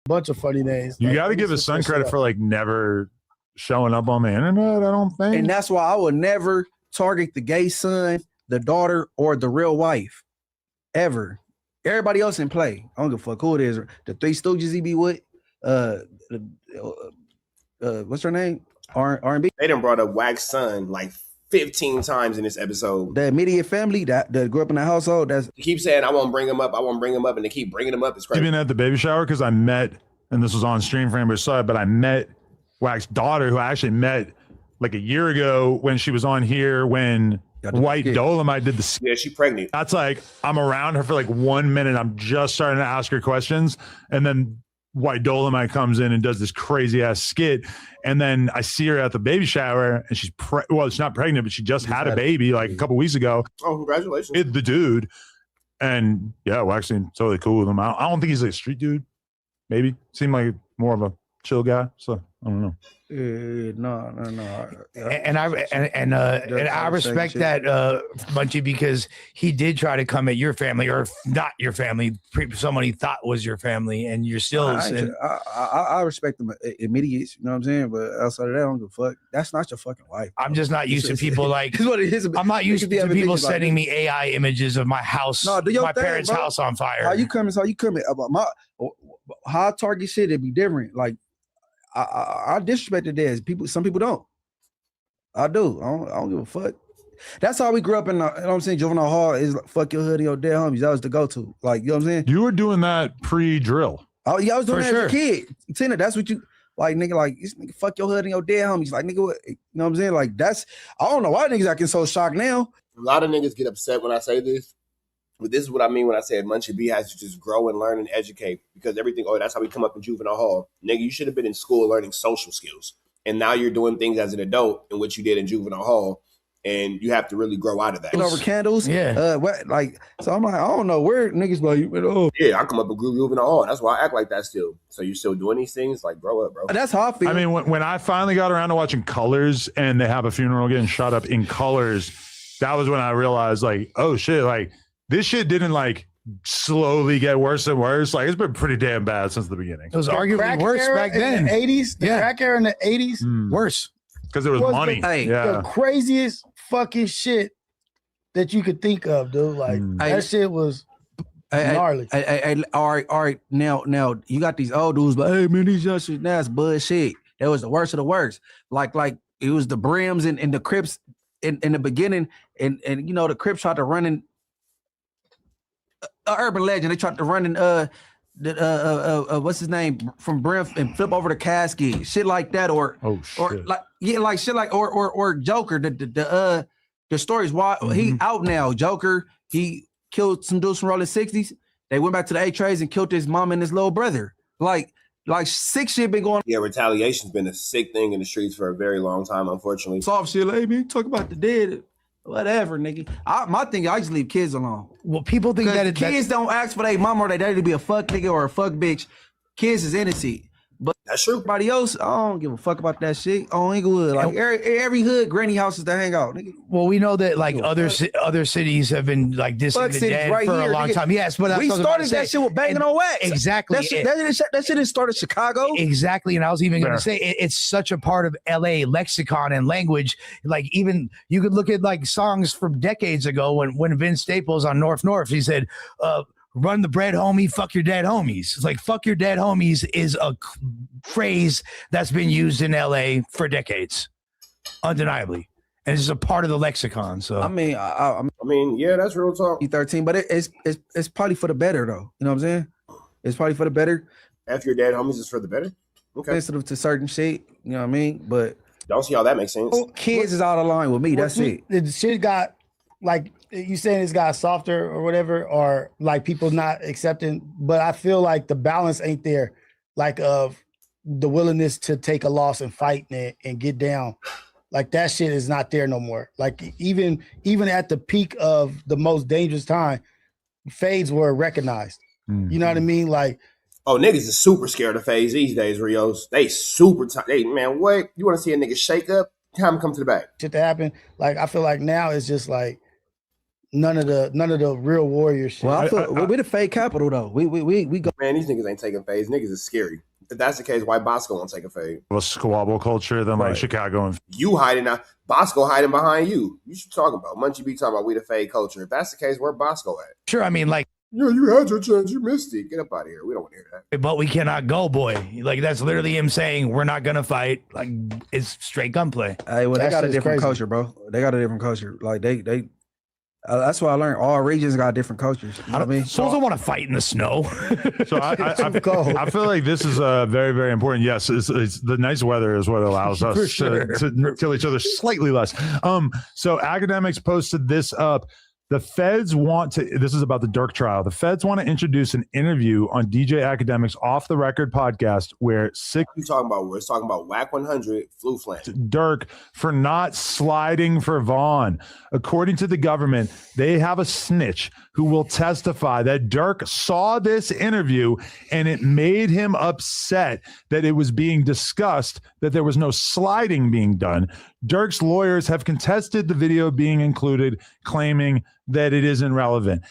bunch of funny names. You Like, got to give his son credit for like never showing up on the internet, I don't think. And that's why I would never target the gay son, the daughter, or the real wife. Ever. Everybody else in play. I don't give a fuck who it is. The Three Stooges he be with. What's her name? R&B. They done brought up Wack's son like 15 times in this episode. The immediate family that grew up in the household. That's He keeps saying, I won't bring him up, and they keep bringing him up. It's crazy. Even at the baby shower, because I met, and this was on stream for anybody saw it, but I met Wack's daughter, who I actually met like a year ago when she was on here when White Dolomite did the. Yeah, she pregnant. That's like, I'm around her for like 1 minute. I'm just starting to ask her questions. And then White Dolomite comes in and does this crazy ass skit. And then I see her at the baby shower and she's well, she's not pregnant, but she just had a baby like a couple weeks ago. Oh, congratulations. The dude. And yeah, Wack seemed totally cool with him. I don't think he's like a street dude. Maybe seemed like more of a chill guy. So I don't know. No. And I respect that, Munchie, because he did try to come at your family, or not your family, someone he thought was your family, and you're still. I respect them immediate. You know what I'm saying? But outside of that, I don't give a fuck. That's not your fucking wife. I'm just not used to people like. What it is, I'm not used to people sending me AI images of my house, my parents' house on fire. How you coming? About how I target shit, it'd be different. Like. I disrespected theirs. Some people don't. I do. I don't give a fuck. That's how we grew up in. You know what I'm saying? Juvenile hall is like, fuck your hood and your dead homies. That was the go-to. Like, you know what I'm saying? You were doing that pre-drill. Oh yeah, I was doing that as a kid. Tina, that's what you like, nigga. Like, this nigga, fuck your hood and your dead homies. Like, nigga, what, you know what I'm saying? Like, that's. I don't know why niggas acting so shocked now. A lot of niggas get upset when I say this. But this is what I mean when I said Munchie B has to just grow and learn and educate, because everything, that's how we come up in juvenile hall. Nigga, you should have been in school learning social skills. And now you're doing things as an adult in what you did in juvenile hall. And you have to really grow out of that. Over candles. Yeah. So I'm like, I don't know where niggas like, yeah, I come up in juvenile hall. That's why I act like that still. So you're still doing these things? Like, grow up, bro. That's how I feel. I mean, when I finally got around to watching Colors and they have a funeral getting shot up in Colors, that was when I realized, like, oh shit, like, this shit didn't like slowly get worse and worse. Like, it's been pretty damn bad since the beginning. It was arguably worse back then. In the 80s, the crack era in the 80s, worse. Because there was money. The craziest fucking shit that you could think of, dude. Like, that shit was gnarly. All right. Now you got these old dudes, but hey man, these young shit, that's bullshit. That was the worst of the worst. Like it was the Brims and the Crips in the beginning, and you know the Crips tried to run in. Urban legend. They tried to run in what's his name from Brim and flip over the casket, shit like that, or Joker. The stories why he out now. Joker, he killed some dudes from rolling 60s. They went back to the A-Trays and killed his mom and his little brother. Like sick shit been going. Yeah, retaliation's been a sick thing in the streets for a very long time, unfortunately. Soft shit, like, man, talk about the dead. Whatever, nigga. My thing, I just leave kids alone. Well, people think that kids don't ask for their mom or their daddy to be a fuck nigga or a fuck bitch. Kids is innocent. But that's true. Everybody else, I don't give a fuck about that shit. On Inglewood, like every hood, granny houses to hang out, nigga. Well, we know that like other cities have been like dissing the dead for a long time. Yes, but we started that shit with banging on wax. Exactly. That shit didn't start in Chicago. Exactly, and I was even going to say it's such a part of LA lexicon and language. Like even you could look at like songs from decades ago when Vince Staples on North North, he said, run the bread, homie, fuck your dead homies. It's like, fuck your dead homies is a phrase that's been used in LA for decades, undeniably. And it's just a part of the lexicon. So, I mean, yeah, that's real talk. 13, but it's probably for the better, though. You know what I'm saying? It's probably for the better. F your dead homies is for the better? Okay. Sensitive to certain shit, you know what I mean? But don't see how that makes sense. Kids is out of line with me. That's it. The shit got, like, you saying it's got softer or whatever, or like people not accepting, but I feel like the balance ain't there, like of the willingness to take a loss and fight and get down. Like that shit is not there no more. Like even at the peak of the most dangerous time, fades were recognized. You know what I mean? Like, oh, niggas is super scared of fades these days, Rios. They super tight. Man, what? You want to see a nigga shake up? Time to come to the back. Shit to happen. Like, I feel like now it's just like, none of the real warrior shit. Well, I feel we the fake capital though. We go. Man, these niggas ain't taking fades. Niggas is scary. If that's the case, why Bosco won't take a fade? Well, squabble culture than like Chicago and you hiding now. Bosco hiding behind you. You should talk about Munchie B talking about we the fade culture. If that's the case, where Bosco at? Sure, I mean, like, Yeah, you had your chance. You missed it. Get up out of here. We don't want to hear that. but we cannot go, boy. Like, that's literally him saying we're not gonna fight. Like, it's straight gunplay. Hey, well, they That got a shit's different crazy. culture, bro. They got a different culture. Like they. That's why I learned all regions got different cultures. You know what I mean? So I don't want to fight in the snow. So I feel like this is very, very important. Yes, it's the nice weather is what allows us to kill each other slightly less. So Academics posted this up. The feds want to, this is about the Durk trial. The feds want to introduce an interview on DJ Academics Off the Record podcast where What you talking about? We're talking about WACK100 flu flan. Durk for not sliding for Vaughn. According to the government, they have a snitch who will testify that Durk saw this interview and it made him upset that it was being discussed that there was no sliding being done. Durk's lawyers have contested the video being included, claiming that it isn't relevant.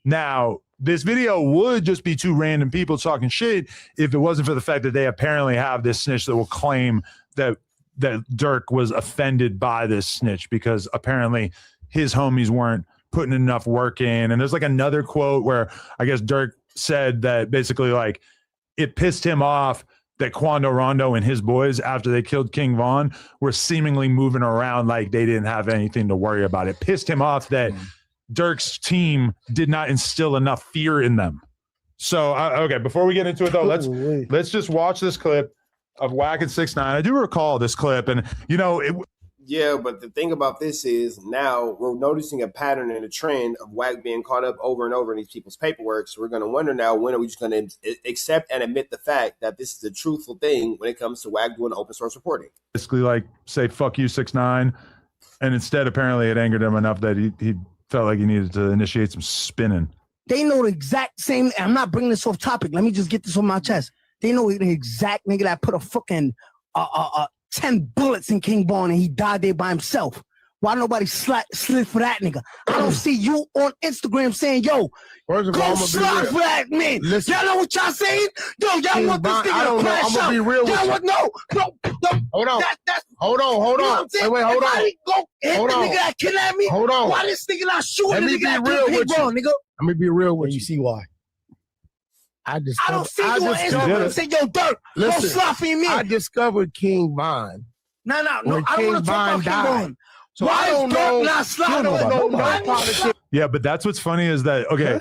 Now, this video would just be two random people talking shit if it wasn't for the fact that they apparently have this snitch that will claim that Durk was offended by this snitch because apparently his homies weren't putting enough work in. And there's like another quote where I guess Durk said that basically like it pissed him off that Quando Rondo and his boys, after they killed King Von, were seemingly moving around like they didn't have anything to worry about. It pissed him off that Durk's team did not instill enough fear in them. So, okay, before we get into it, though, let's just watch this clip of Wack and 6ix9ine. I do recall this clip, and, you know, Yeah, but the thing about this is now we're noticing a pattern and a trend of Wack being caught up over and over in these people's paperwork. So we're going to wonder now, when are we just going to accept and admit the fact that this is a truthful thing when it comes to Wack doing open source reporting? basically like say, fuck you, 6ix9ine. And instead, apparently, it angered him enough that he felt like he needed to initiate some spinning. They know the exact same. I'm not bringing this off topic. Let me just get this on my chest. They know the exact nigga that put a fucking 10 bullets in King Von and he died there by himself. Why nobody slid for that nigga? I don't see you on Instagram saying, yo, First of all, go I'm gonna be slide real. for that man. Listen. Y'all know what y'all saying? Yo, y'all King want this Von, nigga I don't to know. crash I'm gonna out. be real with Y'all you. want, no. Hold on. That's Hold on. you know what I'm saying? Wait, hold If I on. didn't go hit Hold the on. nigga that kidnapped me. Hold on. Why this nigga not shooting Let the me nigga be that real killed King with you. Von, nigga? Let me be real with And you you. see why. I I don't see you on Instagram and say, yo, Durk, go Listen, slide for your man. I discovered King Von. No. when I King want to talk Von about King died. Von. So Why I is don't Durk know. not sliding I don't on know nobody? no politics. Yeah, but that's what's funny is that, okay,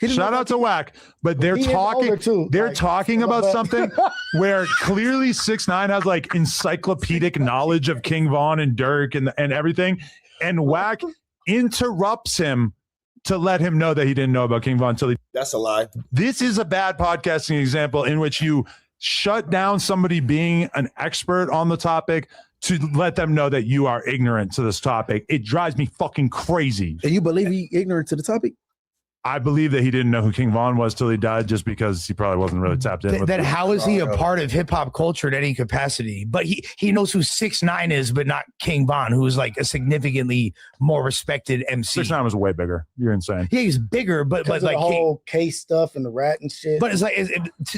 He didn't shout know out to Wack, but they're He is older, talking too. they're Like, talking about but- something where clearly 6ix9ine has like encyclopedic knowledge of King Von and Durk and everything, and Wack interrupts him to let him know that he didn't know about King Von until he. That's a lie. This is a bad podcasting example in which you shut down somebody being an expert on the topic to let them know that you are ignorant to this topic. It drives me fucking crazy. And you believe he ignorant to the topic? I believe that he didn't know who King Von was till he died, just because he probably wasn't really tapped in. with Then it. how is he a part of hip hop culture in any capacity? But he knows who 6ix9ine is, but not King Von, who is like a significantly more respected MC. 6ix9ine was way bigger. You're insane. Yeah, he's bigger, but Because like of the whole case stuff and the rat and shit. but it's like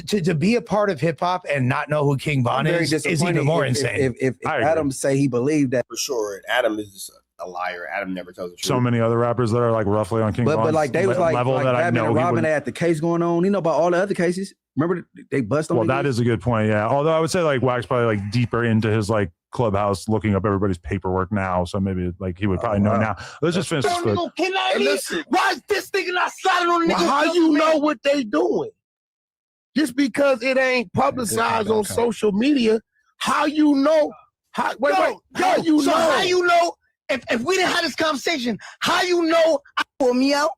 to be a part of hip hop and not know who King Von I'm very is even disappointed more if- insane. If I agree. Adam say he believed that, For sure. Adam is just a liar. Adam never tells the truth. So many other rappers that are like roughly on King but Von's like they was like level that I Batman know and he Robin would. had the case going on. You know about all the other cases. Remember they bust on. Well, niggas? that is a good point. Yeah. Although I would say like Wack's probably like deeper into his like clubhouse looking up everybody's paperwork now. So maybe like he would probably know wow. now. Let's just finish this Don't clip. nigga kidnap And me? listen. Why is this nigga not sliding on the Well, nigga? how killed you me? know what they doing? Just because it ain't publicized on social media, how you know? How you so know? how you know if we didn't have this conversation, how you know I pull me out?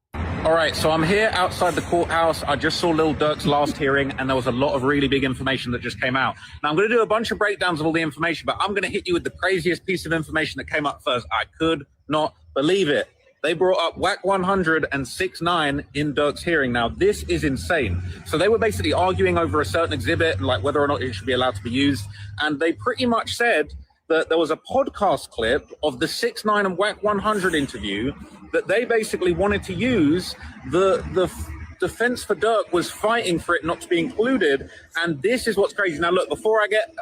All right, so I'm here outside the courthouse. I just saw Lil Durk's last hearing, and there was a lot of really big information that just came out. Now, I'm going to do a bunch of breakdowns of all the information, but I'm going to hit you with the craziest piece of information that came up first. I could not believe it. They brought up WACK100 and 6ix9ine in Durk's hearing. Now, this is insane. So they were basically arguing over a certain exhibit and like whether or not it should be allowed to be used. And they pretty much said that there was a podcast clip of the 6ix9ine and WACK100 interview that they basically wanted to use. The defense for Durk was fighting for it not to be included, and this is what's crazy. Now, look, before I get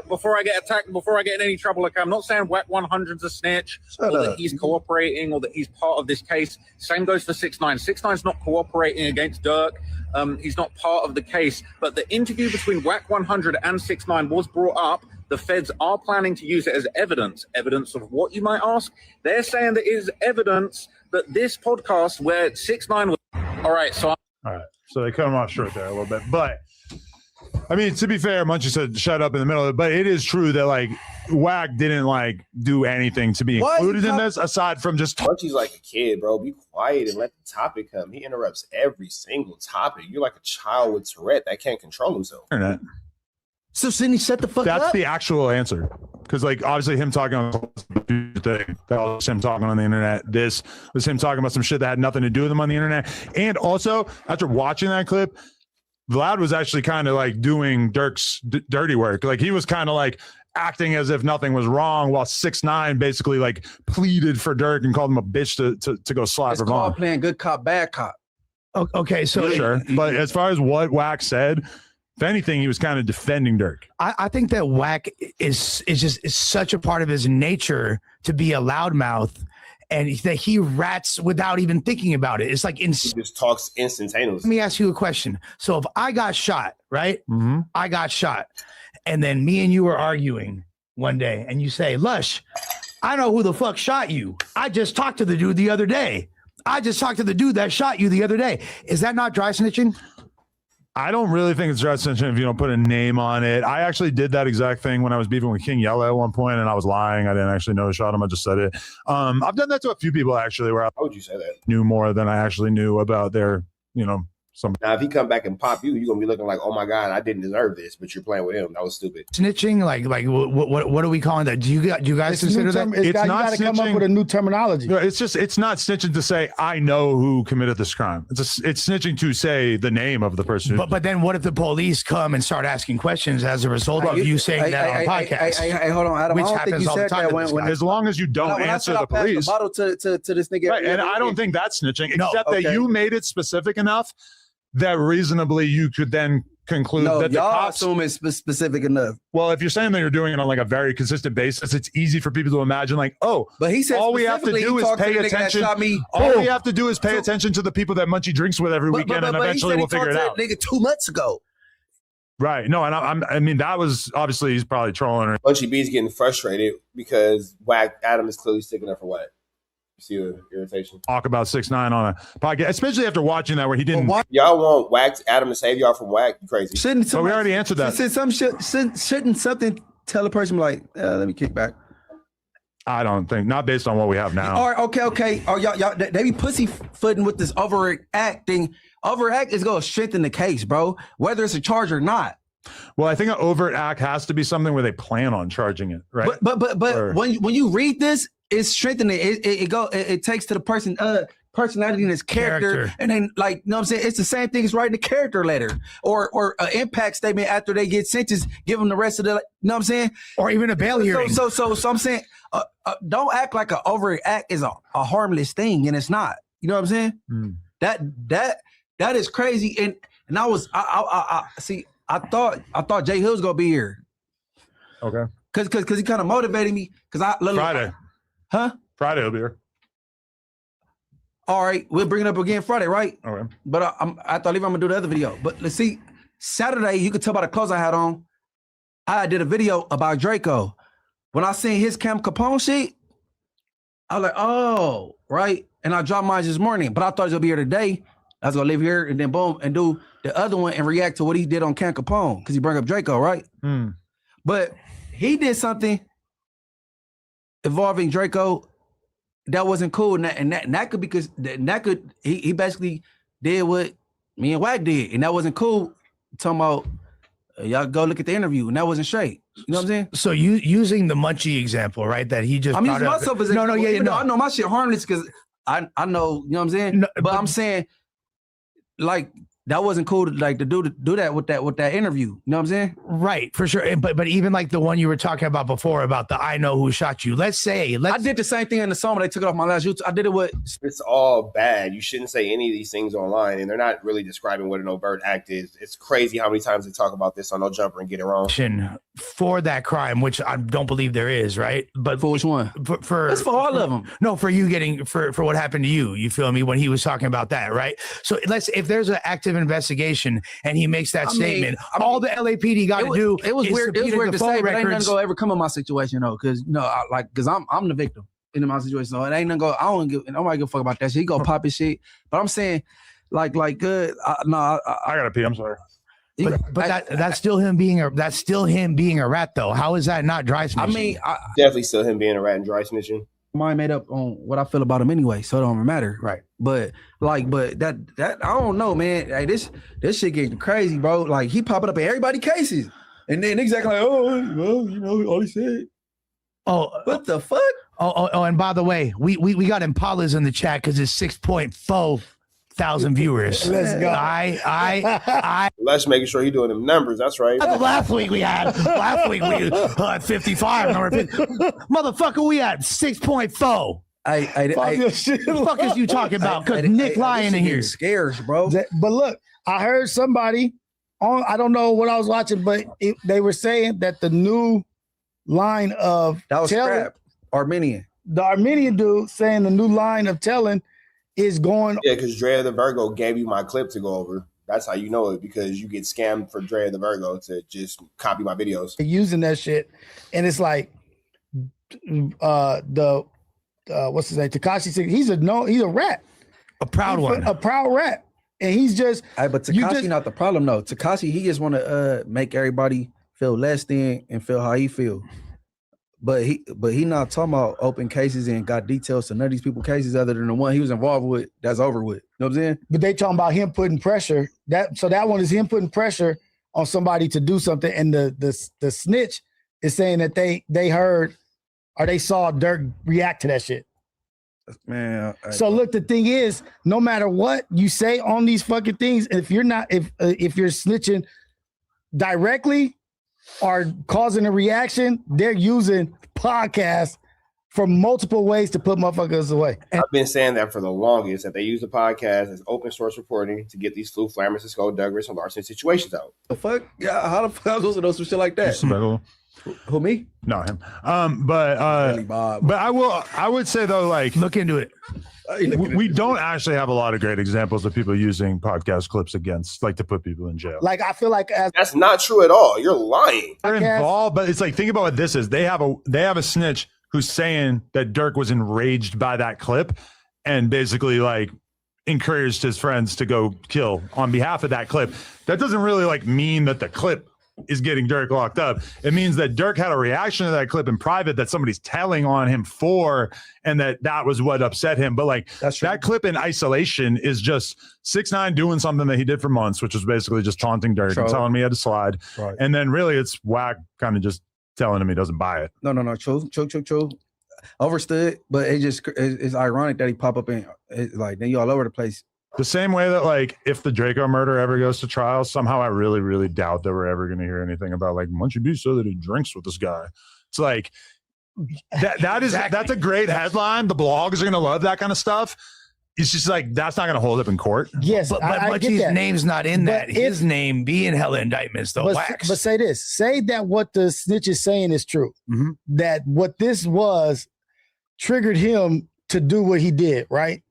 attacked, before I get in any trouble, okay, I'm not saying WACK100's a snitch or that he's cooperating or that he's part of this case. Same goes for 6ix9ine. 6ix9ine's not cooperating against Durk. He's not part of the case. But the interview between WACK100 and 6ix9ine was brought up. The feds are planning to use it as evidence of what, you might ask. They're saying that it is evidence that this podcast where 6ix9ine was. All right, so. All right, so they cut him off short there a little bit, but I mean, to be fair, Munchie said shut up in the middle of it, but it is true that like Wack didn't like do anything to be included in this aside from just. Munchie's like a kid, bro. Be quiet and let the topic come. He interrupts every single topic. You're like a child with Tourette that can't control himself. Internet. So Sydney, shut the fuck up. That's the actual answer. Because like obviously him talking on the thing, that was him talking on the internet. This was him talking about some shit that had nothing to do with him on the internet. And also, after watching that clip, Vlad was actually kind of like doing Durk's dirty work. Like he was kind of like acting as if nothing was wrong, while 6ix9ine basically like pleaded for Durk and called him a bitch to go slap It's her called mom. playing good cop, bad cop. Okay, so Sure, but as far as what Wack said, if anything, he was kind of defending Durk. I think that Wack is such a part of his nature to be a loudmouth, and that he rats without even thinking about it. It's like He just talks instantaneously. Let me ask you a question. So if I got shot, right? Mm-hmm. I got shot, and then me and you were arguing one day, and you say, "Lush, I know who the fuck shot you. I just talked to the dude the other day. I just talked to the dude that shot you the other day." Is that not dry snitching? I don't really think it's dry snitching if you don't put a name on it. I actually did that exact thing when I was beefing with King Yella at one point, and I was lying. I didn't actually know who shot him. I just said it. I've done that to a few people actually, where I How would you say that? knew more than I actually knew about their, some. Now, if he come back and pop you, you're gonna be looking like, "Oh my god, I didn't deserve this," but you're playing with him. That was stupid. Snitching, like what are we calling that? Do you guys consider that? You got to come up with a new terminology. No, it's not snitching to say I know who committed this crime. It's snitching to say the name of the person. But then what if the police come and start asking questions as a result of you saying that on podcast? Hey, hold on, Adam. Which I don't think happens you all the said time that in this when as long as you don't answer the police. The bottle to this nigga. Right, and I don't think that's snitching, No, except that you made it specific enough that reasonably you could then conclude that the y'all cops assume it's specific enough. Well, if you're saying that you're doing it on like a very consistent basis, it's easy for people to imagine like, oh, But he said all we have to do is pay attention. All we have to do is pay attention to the people that Munchie drinks with every weekend, and eventually we'll figure it out. Nigga 2 months ago. Right. No, and I mean, that was obviously he's probably trolling her. Munchie B's getting frustrated because Adam is clearly sticking up for Wack. See the irritation. Talk about 6ix9ine on a podcast, especially after watching that where he didn't. Y'all want Adam to save y'all from Wack? You crazy? But we already answered that. Shouldn't something tell a person like, let me kick back? I don't think, not based on what we have now. Or okay. Or y'all they be pussyfooting with this overacting. Overact is gonna strengthen the case, bro. Whether it's a charge or not. Well, I think an overt act has to be something where they plan on charging it, right? But when you read this, it's strengthening. It takes to the person personality and his character, and then like you know what I'm saying. It's the same thing as writing a character letter or an impact statement after they get sentenced. Give them the rest of the, you know what I'm saying, or even a bail hearing. So I'm saying, don't act like an overact is a harmless thing, and it's not. You know what I'm saying? That is crazy. And I see. I thought Jay Hill was gonna be here. Okay. Cause he kind of motivated me. Cause Friday. Huh? Friday will be here. All right, we'll bring it up again Friday, right? Okay. But I thought I'm gonna do the other video. But let's see. Saturday, you could tell by the clothes I had on. I did a video about Draco. When I seen his Cam Capone shit, I was like, oh, right. And I dropped mine this morning, but I thought he was gonna be here today. I was gonna live here and then boom and do the other one and react to what he did on Cam Capone because he brought up Draco, right? But he did something involving Draco that wasn't cool, and that could because he basically did what me and Wack did, and that wasn't cool. Talking about y'all go look at the interview, and that wasn't straight. You know what I'm saying? So you using the Munchie example, right? That he just I'm using myself as no, I know my shit harmless because I know, you know what I'm saying? No, but I'm saying, like, that wasn't cool to like to do that with that interview. You know what I'm saying? Right, for sure. But even like the one you were talking about before about the I know who shot you. I did the same thing in the song, but they took it off my last YouTube. I did it with. It's all bad. You shouldn't say any of these things online, and they're not really describing what an overt act is. It's crazy how many times they talk about this on No Jumper and get it wrong. For that crime, which I don't believe there is, right? But for which one? That's for all of them. No, for you getting for what happened to you. You feel me when he was talking about that, right? So if there's an active investigation and he makes that statement, all the LAPD got to do. It was weird. It was weird to say, but ain't nothing gonna ever come in my situation though, because because I'm the victim in my situation. So it ain't nothing go. I don't give a fuck about that shit. He go pop his shit, but I'm saying good. I gotta pee. I'm sorry. But that's still him being a rat though. How is that not dry snitching? I mean, definitely still him being a rat and dry snitching. Mind made up on what I feel about him anyway, so it don't matter. Right. But that I don't know, man. Hey, this shit getting crazy, bro. Like he popping up in everybody's cases. And then exactly like, well, all he said. Oh, what the fuck? Oh, and by the way, we got Impalas in the chat because it's 6.4 thousand viewers. Let's go. Let's making sure you're doing them numbers. That's right. Last week we had 55. Motherfucker, we had 6.4. What the fuck is you talking about? Because Nick lying in here. Scares, bro. But look, I heard somebody on, I don't know what I was watching, but they were saying that the new line of that was telling, Armenian. The Armenian dude saying the new line of telling is going. Yeah, because Drea the Virgo gave you my clip to go over. That's how you know it, because you get scammed for Drea the Virgo to just copy my videos. Using that shit. And it's like what's his name? Tekashi, he's a rat. A proud one. A proud rat. And he's just but Tekashi not the problem though. Tekashi, he just wanna make everybody feel less than and feel how he feel. But he not talking about open cases and got details to none of these people cases other than the one he was involved with that's over with. You know what I'm saying? But they talking about him putting pressure. That one is him putting pressure on somebody to do something. And the snitch is saying that they heard or they saw Durk react to that shit. Man. So look, the thing is, no matter what you say on these fucking things, if you're snitching directly are causing a reaction, they're using podcasts for multiple ways to put motherfuckers away. I've been saying that for the longest, that they use the podcast as open source reporting to get these flu flammers and skullduggeries and larceny situations out. The fuck? Yeah, how the fuck was those some shit like that? Who, me? No, him. But I would say though, like, look into it. We don't actually have a lot of great examples of people using podcast clips against, like, to put people in jail. Like, I feel like that's not true at all. You're lying. They're involved, but it's like, think about what this is. They have a snitch who's saying that Durk was enraged by that clip and basically like encouraged his friends to go kill on behalf of that clip. That doesn't really like mean that the clip is getting Durk locked up. It means that Durk had a reaction to that clip in private that somebody's telling on him for, and that was what upset him. But like that clip in isolation is just 6ix9ine doing something that he did for months, which was basically just taunting Durk and telling me he had to slide. Right. And then really it's Wack kind of just telling him he doesn't buy it. No. True. Overstood, but it's ironic that he pop up in like then you all over the place. The same way that, like, if the Draco murder ever goes to trial, somehow I really, really doubt that we're ever going to hear anything about, like, Munchie B said that he drinks with this guy. It's like, that's a great headline. The blogs are going to love that kind of stuff. It's just like, that's not going to hold up in court. Yes, but Munchie's name's not in that. His name being hella indictments, though. But say this. Say that what the snitch is saying is true. Mm-hmm. That what this was triggered him to do what he did, right?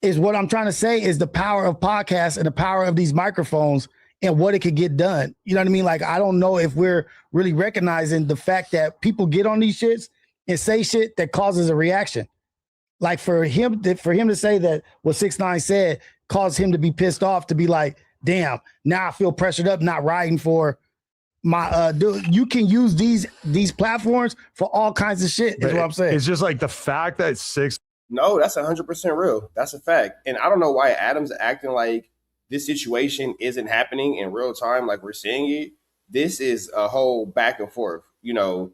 Is what I'm trying to say is the power of podcasts and the power of these microphones and what it could get done. You know what I mean? Like, I don't know if we're really recognizing the fact that people get on these shits and say shit that causes a reaction. Like for him to say that what 6ix9ine said caused him to be pissed off, to be like, damn, now I feel pressured up, not riding for my dude. You can use these platforms for all kinds of shit, is what I'm saying. It's just like the fact that No, that's 100% real. That's a fact. And I don't know why Adam's acting like this situation isn't happening in real time like we're seeing it. This is a whole back and forth. You know,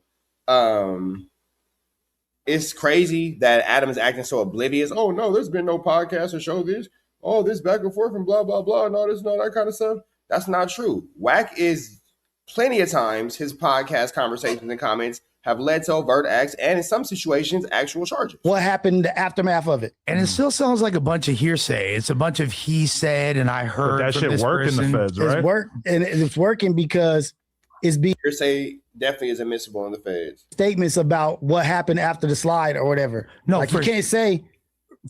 it's crazy that Adam is acting so oblivious. Oh, no, there's been no podcast or show this. oh, this back and forth and blah, blah, blah, and all this and all that kind of stuff. That's not true. Wack is plenty of times his podcast conversations and comments have led to overt acts and in some situations, actual charges. What happened, the aftermath of it? And it still sounds like a bunch of hearsay. It's a bunch of he said and I heard. But that shit worked in the feds, right? It's working because it's being Hearsay definitely is admissible in the feds. statements about what happened after the slide or whatever. No, like you can't say.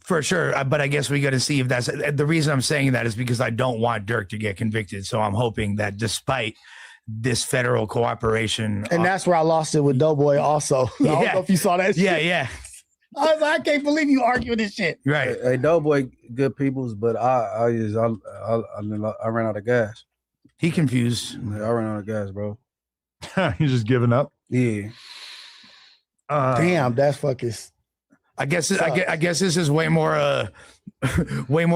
For sure. But I guess we got to see if that's the reason I'm saying that is because I don't want Durk to get convicted. So I'm hoping that despite this federal cooperation. And that's where I lost it with Doughboy also. I don't know if you saw that shit. Yeah. I was like, I can't believe you arguing this shit. Right. Hey, Doughboy, good peoples, but I ran out of gas. He confused. I ran out of gas, bro. He's just giving up. Yeah. Damn, that's fucking. I guess this is way more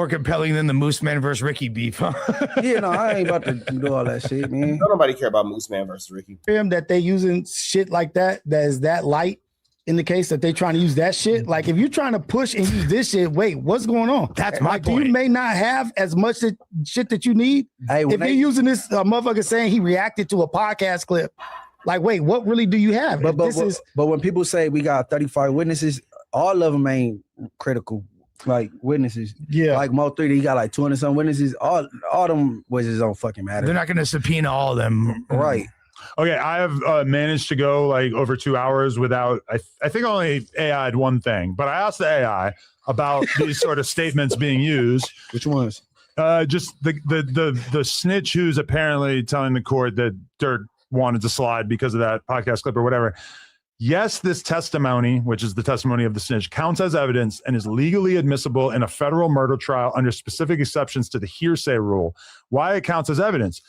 compelling than the Moose Man versus Ricky beef. Huh? Yeah, no, I ain't about to do all that shit, man. Don't nobody care about Moose Man versus Ricky. That they using shit like that is that light in the case that they trying to use that shit. Like if you're trying to push and use this shit, wait, what's going on? That's my point. You may not have as much shit that you need. Hey, if you're using this motherfucker saying he reacted to a podcast clip, like wait, what really do you have? But when people say we got 35 witnesses, all of them ain't critical like witnesses. Yeah, like Mo 3, he got like 200 some witnesses. All them witnesses don't fucking matter. They're not going to subpoena all of them, right? Okay, I have managed to go like over 2 hours without. I think only AI'd one thing, but I asked the AI about these sort of statements being used. Which ones? Just the snitch who's apparently telling the court that Durk wanted to slide because of that podcast clip or whatever. Yes, this testimony, which is the testimony of the snitch, counts as evidence and is legally admissible in a federal murder trial under specific exceptions to the hearsay rule. Why it counts as evidence?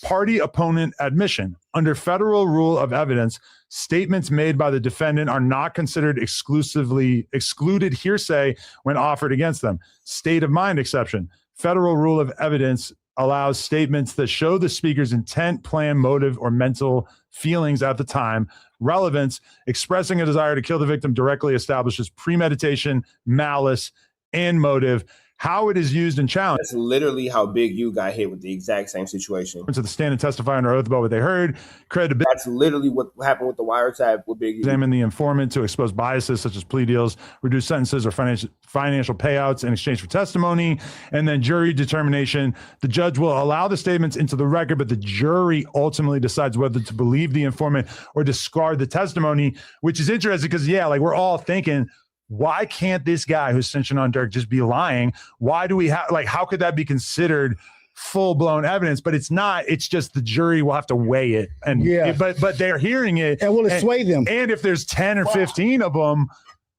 Party opponent admission. Under federal rule of evidence, statements made by the defendant are not considered excluded hearsay when offered against them. State of mind exception. Federal rule of evidence allows statements that show the speaker's intent, plan, motive, or mental feelings at the time. Relevance, expressing a desire to kill the victim directly establishes premeditation, malice, and motive. How it is used and challenged. That's literally how Big U got hit with the exact same situation. To the stand and testify under oath about what they heard. Credibility. That's literally what happened with the wiretap with Big U. Examine the informant to expose biases such as plea deals, reduce sentences or financial payouts in exchange for testimony, and then jury determination. The judge will allow the statements into the record, but the jury ultimately decides whether to believe the informant or discard the testimony, which is interesting because, yeah, like we're all thinking, why can't this guy who's snitching on Durk just be lying? Why do we have, like, how could that be considered full-blown evidence? But it's not. It's just the jury will have to weigh it. And yeah, but they're hearing it. And will it sway them? And if there's 10 or 15 of them,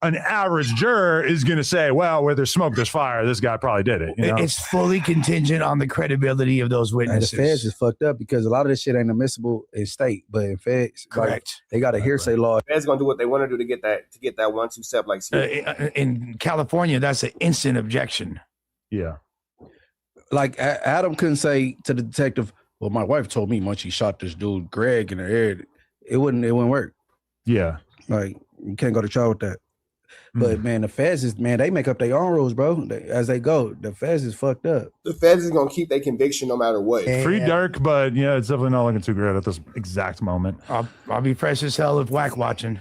an average juror is going to say, well, where there's smoke, there's fire. This guy probably did it. You know? It's fully contingent on the credibility of those witnesses. And the feds is fucked up because a lot of this shit ain't admissible in state, but in feds, correct, like, they got a hearsay law. The feds gonna do what they want to do to get that 1-2 step like. In California, that's an instant objection. Yeah. Like Adam couldn't say to the detective, "Well, my wife told me once she shot this dude Greg in the head." It wouldn't work. Yeah. Like you can't go to trial with that. But man, the feds is, man, they make up their own rules, bro. As they go, the feds is fucked up. The feds is gonna keep their conviction no matter what. Free Durk, but yeah, it's definitely not looking too great at this exact moment. I'll be fresh as hell if Wack watching.